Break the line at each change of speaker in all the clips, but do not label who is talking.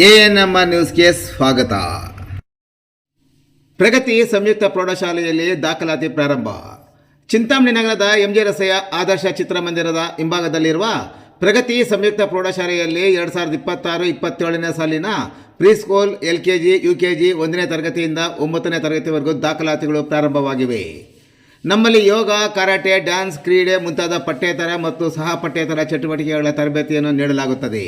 ANM ನ್ಯೂಸ್ಗೆ ಸ್ವಾಗತ. ಪ್ರಗತಿ ಸಂಯುಕ್ತ ಪ್ರೌಢಶಾಲೆಯಲ್ಲಿ ದಾಖಲಾತಿ ಪ್ರಾರಂಭ. ಚಿಂತಾಮಣಿ ನಗರದ MJ ರಸ್ತೆಯ ಆದರ್ಶ ಚಿತ್ರಮಂದಿರದ ಹಿಂಭಾಗದಲ್ಲಿರುವ ಪ್ರಗತಿ ಸಂಯುಕ್ತ ಪ್ರೌಢಶಾಲೆಯಲ್ಲಿ 2026-27ನೇ ಸಾಲಿನ ಪ್ರೀಸ್ಕೂಲ್, LKG, UKG 1ನೇ ತರಗತಿಯಿಂದ 9ನೇ ತರಗತಿವರೆಗೂ ದಾಖಲಾತಿಗಳು ಪ್ರಾರಂಭವಾಗಿವೆ. ನಮ್ಮಲ್ಲಿ ಯೋಗ, ಕರಾಟೆ, ಡ್ಯಾನ್ಸ್, ಕ್ರೀಡೆ ಮುಂತಾದ ಪಠ್ಯೇತರ ಮತ್ತು ಸಹ ಪಠ್ಯೇತರ ಚಟುವಟಿಕೆಗಳ ತರಬೇತಿಯನ್ನು ನೀಡಲಾಗುತ್ತದೆ.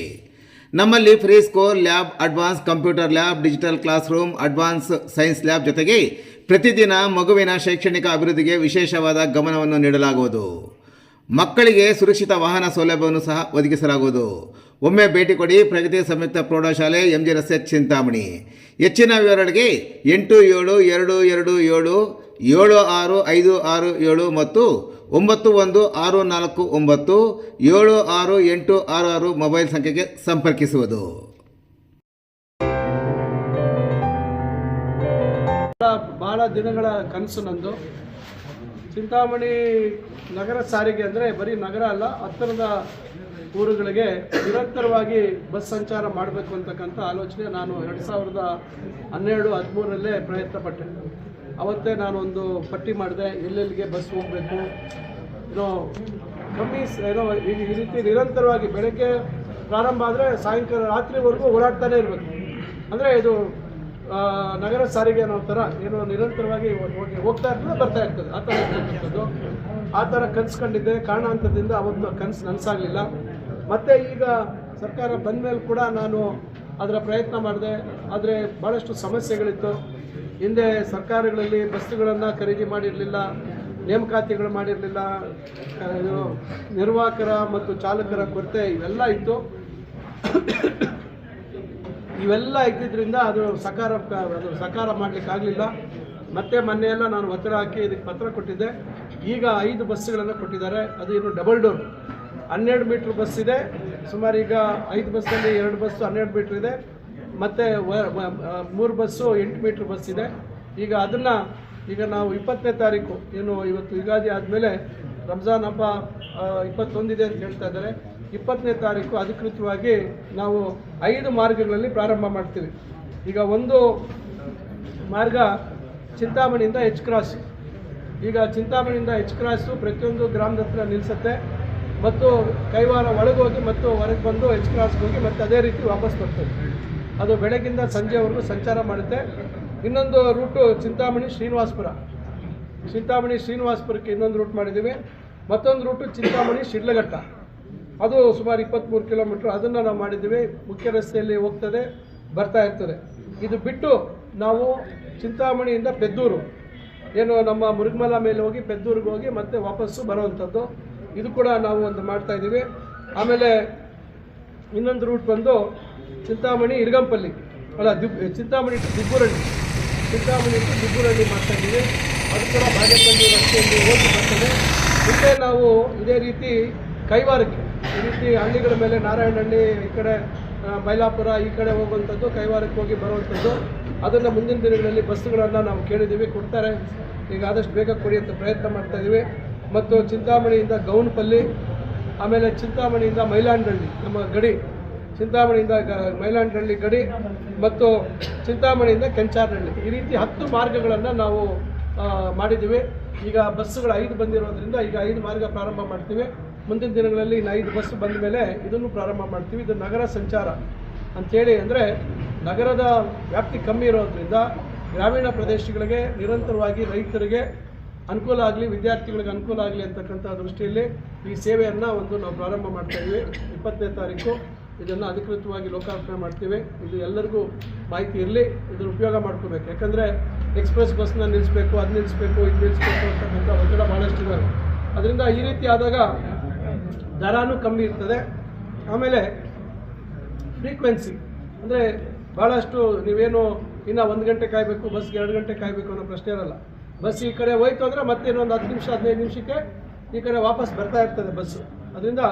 ನಮ್ಮಲ್ಲಿ free school lab, advance computer lab, digital class room, advance science lab ಜೊತೆಗೆ ಪ್ರತಿದಿನ ಮಗುವಿನ ಶೈಕ್ಷಣಿಕ ಅಭಿವೃದ್ಧಿಗೆ ವಿಶೇಷವಾದ ಗಮನವನ್ನು ನೀಡಲಾಗುವುದು. ಮಕ್ಕಳಿಗೆ ಸುರಕ್ಷಿತ ವಾಹನ ಸೌಲಭ್ಯವನ್ನು ಸಹ ಒದಗಿಸಲಾಗುವುದು. ಒಮ್ಮೆ ಭೇಟಿ ಕೊಡಿ. ಪ್ರಗತಿ ಸಂಯುಕ್ತ ಪ್ರೌಢಶಾಲೆ, MJ ರಸ್ತೆ, ಚಿಂತಾಮಣಿ. ಹೆಚ್ಚಿನ ವಿವರಗಳಿಗೆ 8772776567 ಮತ್ತು 9164976866 ಮೊಬೈಲ್ ಸಂಖ್ಯೆಗೆ ಸಂಪರ್ಕಿಸುವುದು.
ಬಹಳ ದಿನಗಳ ಕನಸು ನಂದು. ಚಿಂತಾಮಣಿ ನಗರ ಸಾರಿಗೆ ಅಂದರೆ ಬರೀ ನಗರ ಅಲ್ಲ, ಹತ್ತಿರದ ಊರುಗಳಿಗೆ ನಿರಂತರವಾಗಿ ಬಸ್ ಸಂಚಾರ ಮಾಡಬೇಕು ಅಂತಕ್ಕಂಥ ಆಲೋಚನೆ ನಾನು 2012-13 ಪ್ರಯತ್ನ ಪಟ್ಟೆ. ಅವತ್ತೇ ನಾನೊಂದು ಪಟ್ಟಿ ಮಾಡಿದೆ, ಎಲ್ಲೆಲ್ಲಿಗೆ ಬಸ್ ಹೋಗಬೇಕು, ಕಮ್ಮಿ ಈ ರೀತಿ ನಿರಂತರವಾಗಿ ಬೆಳಗ್ಗೆ ಪ್ರಾರಂಭ ಆದರೆ ಸಾಯಂಕಾಲ ರಾತ್ರಿವರೆಗೂ ಓಡಾಡ್ತಾನೆ ಇರಬೇಕು. ಅಂದರೆ ಇದು ನಗರ ಸಾರಿಗೆ ಅನ್ನೋ ಥರ ನಿರಂತರವಾಗಿ ಹೋಗ್ತಾ ಇರ್ತದೆ, ಬರ್ತಾ ಇರ್ತದೆ, ಆ ಥರ ಇರ್ತಕ್ಕಂಥದ್ದು. ಆ ಥರ ಕನಸ್ಕೊಂಡಿದ್ದೆ. ಕಾರಣಾಂತರದಿಂದ ಅವತ್ತು ಕನಸು ನನಸಾಗಲಿಲ್ಲ. ಮತ್ತು ಈಗ ಸರ್ಕಾರ ಬಂದ ಮೇಲೆ ಕೂಡ ನಾನು ಅದರ ಪ್ರಯತ್ನ ಮಾಡಿದೆ. ಆದರೆ ಭಾಳಷ್ಟು ಸಮಸ್ಯೆಗಳಿತ್ತು. ಹಿಂದೆ ಸರ್ಕಾರಗಳಲ್ಲಿ ಬಸ್ಸುಗಳನ್ನು ಖರೀದಿ ಮಾಡಿರಲಿಲ್ಲ, ನೇಮಕಾತಿಗಳು ಮಾಡಿರಲಿಲ್ಲ, ನಿರ್ವಾಹಕರ ಮತ್ತು ಚಾಲಕರ ಕೊರತೆ ಇವೆಲ್ಲ ಇತ್ತು. ಇವೆಲ್ಲ ಇದ್ದಿದ್ದರಿಂದ ಅದು ಸಕಾರ ಮಾಡಲಿಕ್ಕಾಗಲಿಲ್ಲ. ಮತ್ತೆ ಮೊನ್ನೆಯೆಲ್ಲ ನಾನು ಒತ್ತಡ ಹಾಕಿ ಇದಕ್ಕೆ ಪತ್ರ ಕೊಟ್ಟಿದ್ದೆ. ಈಗ 5 ಬಸ್ಸುಗಳನ್ನು ಕೊಟ್ಟಿದ್ದಾರೆ. ಅದು ಇನ್ನು ಡಬಲ್ ಡೋರ್ 12 ಮೀಟ್ರ್ ಬಸ್ ಇದೆ. ಸುಮಾರು ಈಗ 5 ಬಸ್ಸಲ್ಲಿ 2 ಬಸ್ಸು 12 ಮೀಟ್ರ್ ಇದೆ, ಮತ್ತು 3 ಬಸ್ಸು 8 ಮೀಟ್ರ್ ಬಸ್ ಇದೆ. ಈಗ ಅದನ್ನು ನಾವು 20ನೇ ತಾರೀಕು, ಇವತ್ತು ಯುಗಾದಿ ಆದಮೇಲೆ ರಂಜಾನ್ ಹಬ್ಬ 21 ಇದೆ ಅಂತ ಹೇಳ್ತಾ ಇದ್ದಾರೆ. 20ನೇ ತಾರೀಕು ಅಧಿಕೃತವಾಗಿ ನಾವು 5 ಮಾರ್ಗಗಳಲ್ಲಿ ಪ್ರಾರಂಭ ಮಾಡ್ತೀವಿ. ಈಗ ಒಂದು ಮಾರ್ಗ ಚಿಂತಾಮಣಿಯಿಂದ H ಕ್ರಾಸ್. ಈಗ ಚಿಂತಾಮಣಿಯಿಂದ H ಕ್ರಾಸು ಪ್ರತಿಯೊಂದು ಗ್ರಾಮದ ಹತ್ರ ನಿಲ್ಲಿಸುತ್ತೆ ಮತ್ತು ಕೈವಾರ ಒಳಗೋಗಿ ಮತ್ತು ಹೊರಗೆ ಬಂದು H ಕ್ರಾಸ್ಗೆ ಹೋಗಿ ಮತ್ತೆ ಅದೇ ರೀತಿ ವಾಪಸ್ ಬರ್ತದೆ. ಅದು ಬೆಳಗಿಂದ ಸಂಜೆವರೆಗೂ ಸಂಚಾರ ಮಾಡುತ್ತೆ. ಇನ್ನೊಂದು ರೂಟು ಚಿಂತಾಮಣಿ ಶ್ರೀನಿವಾಸಪುರಕ್ಕೆ ಇನ್ನೊಂದು ರೂಟ್ ಮಾಡಿದ್ದೀವಿ. ಮತ್ತೊಂದು ರೂಟು ಚಿಂತಾಮಣಿ ಶಿಡ್ಲಘಟ್ಟ, ಅದು ಸುಮಾರು 23 ಕಿಲೋಮೀಟ್ರ್. ಅದನ್ನು ನಾವು ಮಾಡಿದ್ದೀವಿ. ಮುಖ್ಯ ರಸ್ತೆಯಲ್ಲಿ ಹೋಗ್ತದೆ, ಬರ್ತಾ ಇರ್ತದೆ. ಇದು ಬಿಟ್ಟು ನಾವು ಚಿಂತಾಮಣಿಯಿಂದ ಪೆದ್ದೂರು, ನಮ್ಮ ಮುರುಗಮಲ ಮೇಲೆ ಹೋಗಿ ಪೆದ್ದೂರಿಗೆ ಹೋಗಿ ಮತ್ತೆ ವಾಪಸ್ಸು ಬರುವಂಥದ್ದು, ಇದು ಕೂಡ ನಾವು ಒಂದು ಮಾಡ್ತಾಯಿದ್ದೀವಿ. ಆಮೇಲೆ ಇನ್ನೊಂದು ರೂಟ್ ಬಂದು ಚಿಂತಾಮಣಿ ಇರ್ಗಂಪಲ್ಲಿ ಚಿಂತಾಮಣಿ ಟು ದಿಬ್ಬೂರಳ್ಳಿ ಮಾಡ್ತಾಯಿದ್ದೀವಿ. ಅದು ಕೂಡ ಬಾಗೇಪಲ್ಲಿ ರಸ್ತೆಯಲ್ಲಿ ಹೋಗಿ ಬರ್ತದೆ. ಮುಂದೆ ನಾವು ಇದೇ ರೀತಿ ಕೈವಾರಕ್ಕೆ, ಈ ರೀತಿ ಹಳ್ಳಿಗಳ ಮೇಲೆ ನಾರಾಯಣಹಳ್ಳಿ, ಈ ಕಡೆ ಮೈಲಾಪುರ, ಈ ಕಡೆ ಹೋಗುವಂಥದ್ದು, ಕೈವಾರಕ್ಕೆ ಹೋಗಿ ಬರುವಂಥದ್ದು, ಅದನ್ನು ಮುಂದಿನ ದಿನಗಳಲ್ಲಿ ಬಸ್ಸುಗಳನ್ನು ನಾವು ಕೇಳಿದ್ದೀವಿ, ಕೊಡ್ತಾರೆ. ಈಗ ಆದಷ್ಟು ಬೇಗ ಕೊಡಿ ಅಂತ ಪ್ರಯತ್ನ ಮಾಡ್ತಾಯಿದ್ದೀವಿ. ಮತ್ತು ಚಿಂತಾಮಣಿಯಿಂದ ಗೌನಪಲ್ಲಿ, ಆಮೇಲೆ ಚಿಂತಾಮಣಿಯಿಂದ ಮೈಲಾಂಡಹಳ್ಳಿ, ನಮ್ಮ ಗಡಿ, ಚಿಂತಾಮಣಿಯಿಂದ ಮೈಲಾಂಡಹಳ್ಳಿ ಗಡಿ, ಮತ್ತು ಚಿಂತಾಮಣಿಯಿಂದ ಕೆಂಚಾರನಹಳ್ಳಿ, ಈ ರೀತಿ 10 ಮಾರ್ಗಗಳನ್ನು ನಾವು ಮಾಡಿದ್ದೀವಿ. ಈಗ ಬಸ್ಸುಗಳು 5 ಬಂದಿರೋದ್ರಿಂದ ಈಗ 5 ಮಾರ್ಗ ಪ್ರಾರಂಭ ಮಾಡ್ತೀವಿ. ಮುಂದಿನ ದಿನಗಳಲ್ಲಿ ಇನ್ನು 5 ಬಸ್ಸು ಬಂದ ಮೇಲೆ ಇದನ್ನು ಪ್ರಾರಂಭ ಮಾಡ್ತೀವಿ. ಇದು ನಗರ ಸಂಚಾರ ಅಂಥೇಳಿ, ಅಂದರೆ ನಗರದ ವ್ಯಾಪ್ತಿ ಕಮ್ಮಿ ಇರೋದ್ರಿಂದ ಗ್ರಾಮೀಣ ಪ್ರದೇಶಗಳಿಗೆ ನಿರಂತರವಾಗಿ ರೈತರಿಗೆ ಅನುಕೂಲ ಆಗಲಿ, ವಿದ್ಯಾರ್ಥಿಗಳಿಗೆ ಅನುಕೂಲ ಆಗಲಿ ಅಂತಕ್ಕಂಥ ದೃಷ್ಟಿಯಲ್ಲಿ ಈ ಸೇವೆಯನ್ನು ನಾವು ಪ್ರಾರಂಭ ಮಾಡ್ತಾಯಿದ್ವಿ. 20ನೇ ತಾರೀಕು ಇದನ್ನು ಅಧಿಕೃತವಾಗಿ ಲೋಕಾರ್ಪಣೆ ಮಾಡ್ತೀವಿ. ಇದು ಎಲ್ಲರಿಗೂ ಮಾಹಿತಿ ಇರಲಿ, ಇದರ ಉಪಯೋಗ ಮಾಡ್ಕೋಬೇಕು. ಯಾಕಂದರೆ ಎಕ್ಸ್ಪ್ರೆಸ್ ಬಸ್ನ ನಿಲ್ಲಿಸಬೇಕು, ಅದು ನಿಲ್ಲಿಸಬೇಕು, ಇದು ನಿಲ್ಲಿಸಬೇಕು ಅಂತಕ್ಕಂಥ ಒತ್ತಡ ಭಾಳಷ್ಟು ಇದ್ದಾರೆ. ಅದರಿಂದ ಈ ರೀತಿ ಆದಾಗ ದರನೂ ಕಮ್ಮಿ ಇರ್ತದೆ. ಆಮೇಲೆ ಫ್ರೀಕ್ವೆನ್ಸಿ ಅಂದರೆ ಭಾಳಷ್ಟು ನೀವೇನು ಇನ್ನು 1 ಗಂಟೆ ಕಾಯಬೇಕು, ಬಸ್ಗೆ 2 ಗಂಟೆ ಕಾಯಬೇಕು ಅನ್ನೋ ಪ್ರಶ್ನೆ ಇರಲ್ಲ. ಬಸ್ ಈ ಕಡೆ ಹೋಯ್ತು ಅಂದರೆ ಮತ್ತೆ ಇನ್ನೊಂದು 10 ನಿಮಿಷ 15 ನಿಮಿಷಕ್ಕೆ ಈ ಕಡೆ ವಾಪಸ್ ಬರ್ತಾ ಇರ್ತದೆ ಬಸ್ಸು. ಅದರಿಂದ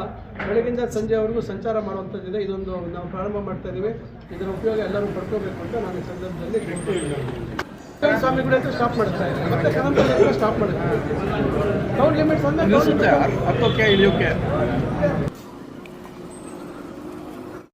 ಬೆಳಗಿಂದ ಸಂಜೆವರೆಗೂ ಸಂಚಾರ ಮಾಡುವಂಥದ್ದಿದೆ. ಇದೊಂದು ನಾವು ಪ್ರಾರಂಭ ಮಾಡ್ತಾ ಇದ್ದೀವಿ. ಇದರ ಉಪಯೋಗ ಎಲ್ಲರೂ ಪಡ್ಕೋಬೇಕು ಅಂತ ನಾನು ಈ ಸಂದರ್ಭದಲ್ಲಿ ಸ್ವಾಮಿಗಳ ಹತ್ರ ಸ್ಟಾಪ್ ಮಾಡ್ತಾ ಇದ್ದೀನಿ, ಮತ್ತೆ ಕನಂಪಲ್ಲಿ ಹತ್ರ ಸ್ಟಾಪ್ ಮಾಡ್ತಾ ಇದ್ದೀನಿ. ಟೌನ್ ಲಿಮಿಟ್ಸ್ ಅಂದರೆ